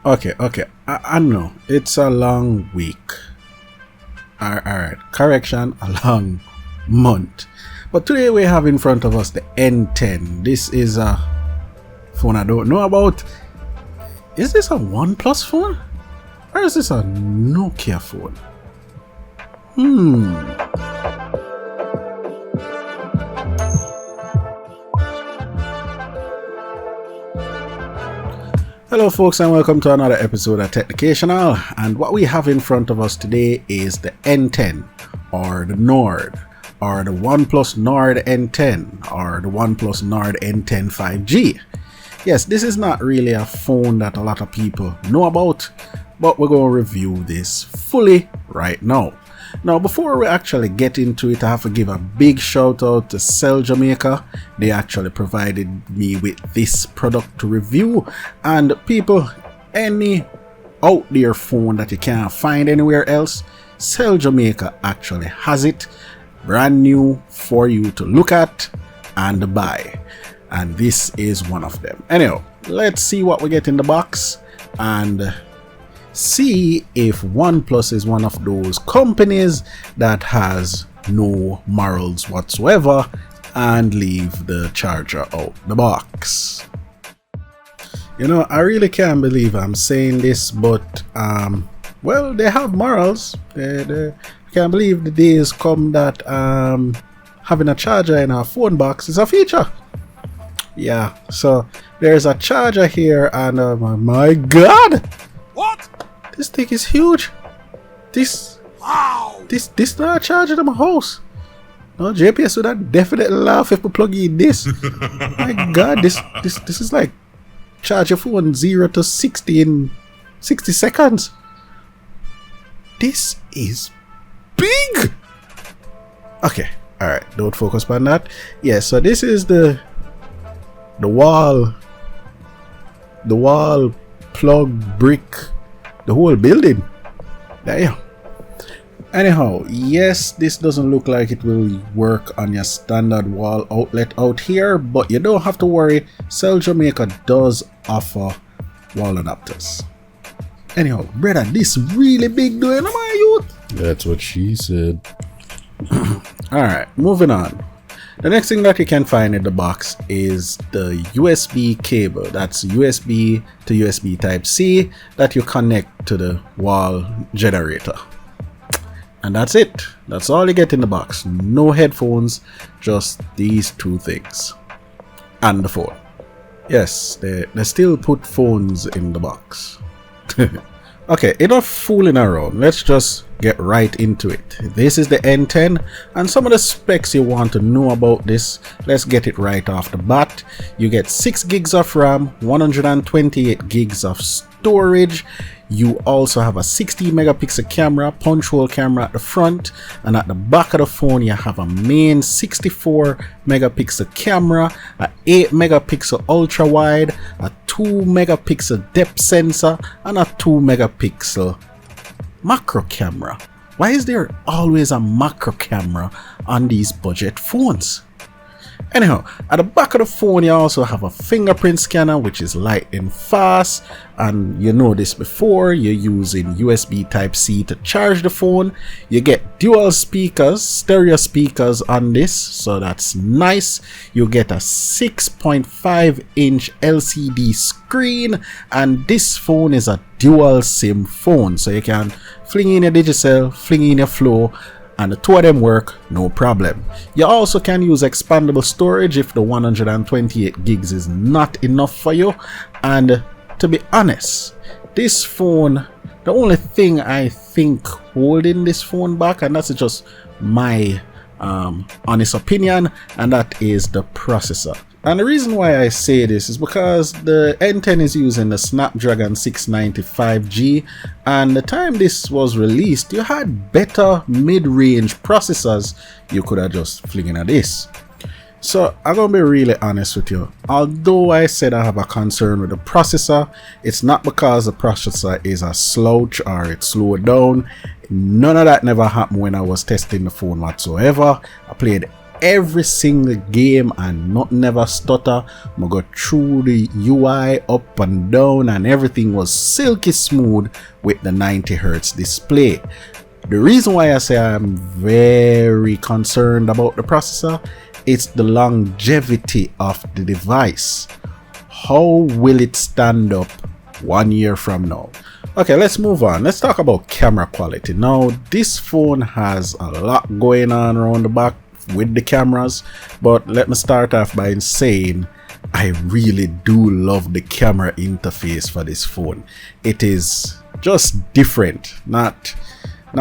Okay. I know it's a long week. Alright, correction, a long month. But today we have in front of us the N10. This is a phone I don't know about. Is this a OnePlus phone? Or is this a Nokia phone? Hello folks, and welcome to another episode of Technicational. And what we have in front of us today is the N10, or the Nord, or the OnePlus Nord N10, or the OnePlus Nord N10 5G. Yes, this is not really a phone that a lot of people know about, but we're going to review this fully right now. Now, before we actually get into it, I have to give a big shout out to CellJamaica. They actually provided me with this product to review. And people, any out there phone that you can't find anywhere else, CellJamaica actually has it brand new for you to look at and buy. And this is one of them. Anyhow, let's see what we get in the box and see if OnePlus is one of those companies that has no morals whatsoever and leave the charger out the box. You know, I really can't believe I'm saying this, but well, they have morals. I can't believe the days come that having a charger in our phone box is a feature. Yeah, so there's a charger here, and my god, what? This thing is huge. This not a charger in my house. No, JPS would have definitely laugh if we plug in this. My god, this is like charge your phone 0 to 60 in 60 seconds. This is big. Okay, alright, don't focus on that. Yeah, so this is the wall plug brick, the whole building. Damn. Anyhow, yes, this doesn't look like it will work on your standard wall outlet out here, but you don't have to worry. CellJamaica does offer wall adapters. Anyhow, brother, this really big doing, am I youth? That's what she said. Alright, moving on. The next thing that you can find in the box is the USB cable. That's USB to USB Type-C that you connect to the wall generator. And that's it. That's all you get in the box. No headphones, just these two things. And the phone. Yes, they still put phones in the box. Okay, enough fooling around. Let's just get right into it. This is the N10, and some of the specs you want to know about this. Let's get it right off the bat. You get 6 gigs of RAM, 128 gigs of storage. You also have a 60 megapixel camera, punch hole camera at the front, and at the back of the phone you have a main 64 megapixel camera, a 8 megapixel ultra wide, a 2 megapixel depth sensor, and a 2 megapixel macro camera. Why is there always a macro camera on these budget phones? Anyhow, at the back of the phone you also have a fingerprint scanner, which is lightning fast, and you know this before. You're using USB Type-C to charge the phone. You get dual speakers, stereo speakers on this, so that's nice. You get a 6.5 inch LCD screen, and this phone is a dual SIM phone, so you can fling in your Digicel, fling in your Flow, and the two of them work no problem. You also can use expandable storage if the 128 gigs is not enough for you. And to be honest, this phone, the only thing I think holding this phone back, and that's just my honest opinion, and that is the processor. And the reason why I say this is because the N10 is using the Snapdragon 695G, and the time this was released you had better mid-range processors you could have just flinging at this. So I'm gonna be really honest with you. Although I said I have a concern with the processor, it's not because the processor is a slouch or it slowed down. None of that never happened when I was testing the phone whatsoever. I played every single game and nothing ever stutter. I go through the UI up and down and everything was silky smooth with the 90 Hz display. The reason why I say I'm very concerned about the processor, it's the longevity of the device. How will it stand up 1 year from now? Okay, let's move on. Let's talk about camera quality. Now, this phone has a lot going on around the back with the cameras, but let me start off by saying I really do love the camera interface for this phone. It is just different, not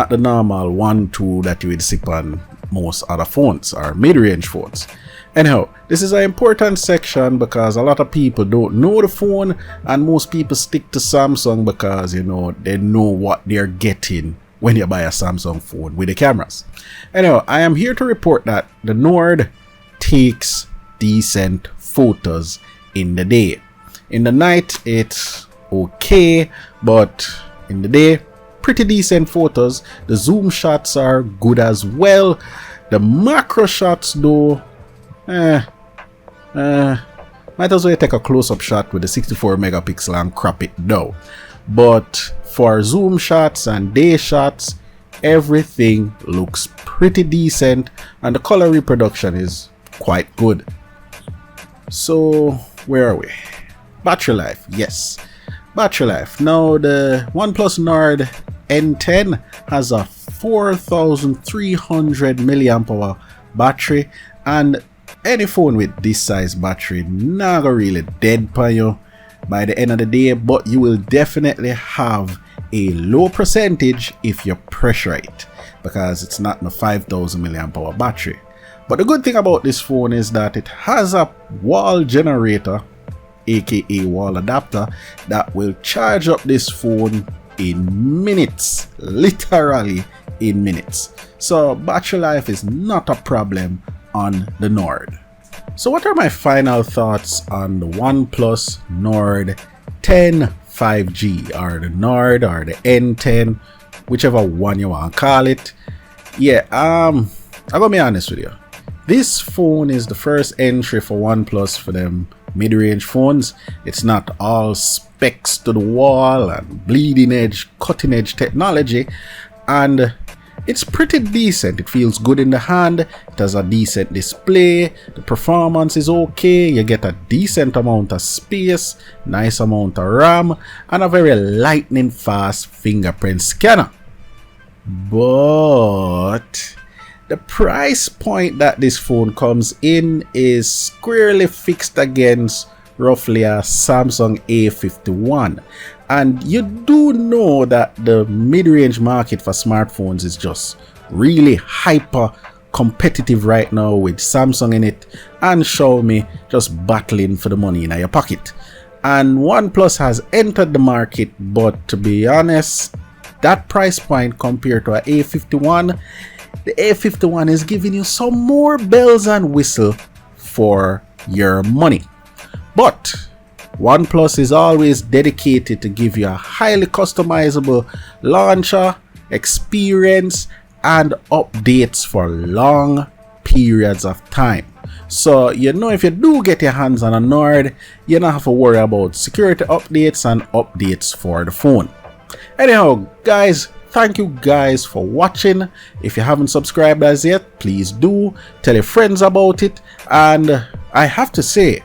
the normal 1-2 that you would see on most other phones or mid-range phones. Anyhow, this is an important section because a lot of people don't know the phone and most people stick to Samsung because, you know, they know what they're getting when you buy a Samsung phone with the cameras. Anyhow, I am here to report that the Nord takes decent photos in the day. In the night, it's okay, but in the day, pretty decent photos. The zoom shots are good as well. The macro shots though, might as well take a close-up shot with the 64 megapixel and crop it down. But for zoom shots and day shots, everything looks pretty decent and the color reproduction is quite good. So where are we? Battery life, yes, battery life. Now the OnePlus Nord N10 has a 4300 milliamp hour battery, and any phone with this size battery not gonna really dead for you by the end of the day, but you will definitely have a low percentage if you pressure it because it's not a 5000 milliamp hour battery. But the good thing about this phone is that it has a wall generator, aka wall adapter, that will charge up this phone in minutes, literally in minutes. So battery life is not a problem on the Nord. So what are my final thoughts on the OnePlus Nord 10 5G or the Nord or the N10, whichever one you want to call it? Yeah, I'm gonna be honest with you. This phone is the first entry for OnePlus for them mid-range phones. It's not all specs to the wall and bleeding edge, cutting edge technology, and it's pretty decent. It feels good in the hand. It has a decent display. The performance is okay. You get a decent amount of space, nice amount of RAM, and a very lightning fast fingerprint scanner. But the price point that this phone comes in is squarely fixed against roughly a Samsung A51. And you do know that the mid-range market for smartphones is just really hyper competitive right now, with Samsung in it and Xiaomi just battling for the money in your pocket. And OnePlus has entered the market, but to be honest, that price point compared to an A51, the A51 is giving you some more bells and whistles for your money. But OnePlus is always dedicated to give you a highly customizable launcher, experience, and updates for long periods of time. So, you know, if you do get your hands on a Nord, you don't have to worry about security updates and updates for the phone. Anyhow, guys, thank you guys for watching. If you haven't subscribed as yet, please do. Tell your friends about it. And I have to say,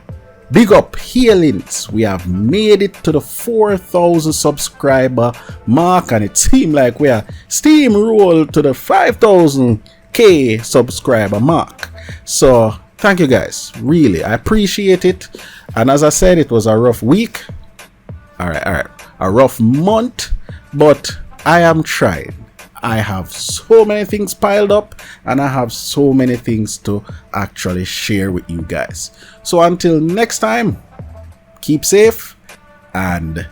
big up Healings. We have made it to the 4,000 subscriber mark, and it seemed like we are steamrolled to the 5,000k subscriber mark. So thank you guys, really, I appreciate it. And as I said, it was a rough week, all right, a rough month, but I am trying. I have so many things piled up and I have so many things to actually share with you guys. So until next time, keep safe and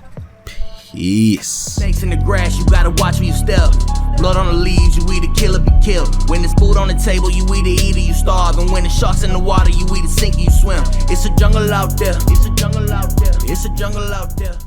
peace. Snakes in the grass, you gotta watch where you step. Blood on the leaves, you either kill or be killed. When there's food on the table, you either eat or you starve. And when the sharks in the water, you either sink or you swim. It's a jungle out there. It's a jungle out there. It's a jungle out there.